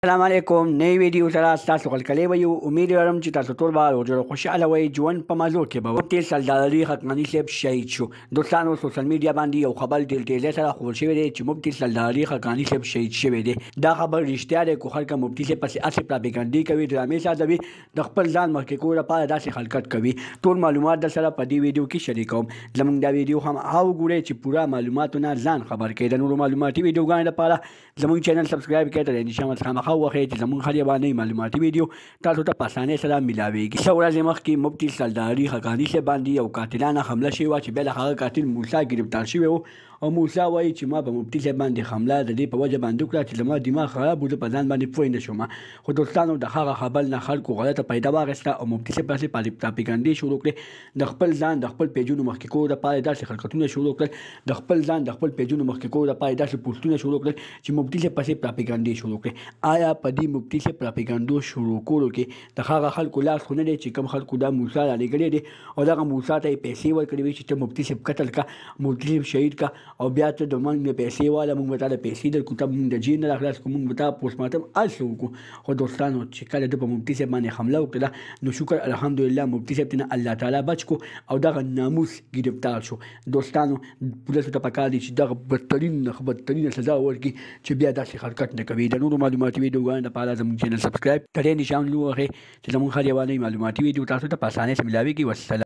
السلام علیکم نئی ویډیو سره تاسو خلکلی ویو امید لرم چې تاسو ټول به روغ خوشحاله وئ ژوند په مزو کې به مفتي سردار علي حقانی صاحب شهید شو. دوستانو سوشل میډیا باندې یو خبر تیزی سره خپور شوی دی چې مفتي سردار علي حقانی صاحب شهید شوی دی. دا خبر رښتیا دی که خلک مفتي صاحب پسې هسې پراپګنډي کوي ډرامې سازوي د خپل ځان مخکې کولو لپاره داسې حرکت کوي. ټول معلومات در سره په دې ویډیو کې شریکوم. زموږ دا ویډیو هم وګورئ چې پوره معلوماتونه ځان خبر کړئ. د نورو معلوماتي ویډیوګانو لپاره زموږ چینل سبسکرایب کړئ تر نشه خامخا وښیئ چې زموږ هر یوه معلوماتي ویډیو تاسو ته په اسانۍ سره میلاویږي. څه ورځې مخکې مفتي سردار علي حقانی صاحب باندې یو قاتلانه حمله شوې وه چې بیا له هغه قاتل موسی ګرفتار شوی و او موسی وایي چې ما په مفتي صاحب باندې حمله د دې په وجه باندې وکړه چې زما دماغ خراب و، زه په ځان باندې پوه نه شوم. خو دوستانو د هغه خبر نه خلکو غلطه پیدا واخیسته او مفتي صاحب پسې پراپګنډې شروع کړې. د خپل ځان د خپل پیجونو مخکې کولو لپاره داسې حرکتونه شروع کړل، د خپل ځان د خپل پیجونو مخکې کولو لپاره داسې پوسټونه شروع کړل چې مفتي صاحب پسې پراپګنډې شروع کړې. آیا په دې مفتي صاحب پراپګنډو شروع کولو کې د هغه خلکو لاس خو نه دی چې کوم خلکو دا موسی رالیږلی دی او دغه موسی ته یې پیسې ورکړې وي چې ته مفتي صاحب قتل کړه، مفتي صاحب شهید کړه او بیا ته د موږ نه پیسې واله، موږ به تا له پیسې درکړو، ته موږ د جیل نه راخلاص کړو، موږ به تا پوسټ مارټم هر څه وکړو. خو دوستانو چې کله ده په مفتي صاحب باندې حمله وکړله نو شکر الحمدلله مفتي صاحب ته نه الله تعالی بچ کړو او دغه ناموس ګرفتار شو. دوستانو پولیسو ته پکار دي چې دغه بدترینه سزا ورکړي چې بیا داسې حرکت نه کوي. د نورو معلوماتي ویډیوګانو لپاره زموږ چینل سبسکرایب کړئ، نشان ووهئ چې زموږ هر یوه نوې معلوماتي ویډیو تاسو ته په اسانۍ سره میلاویږي. والسلام.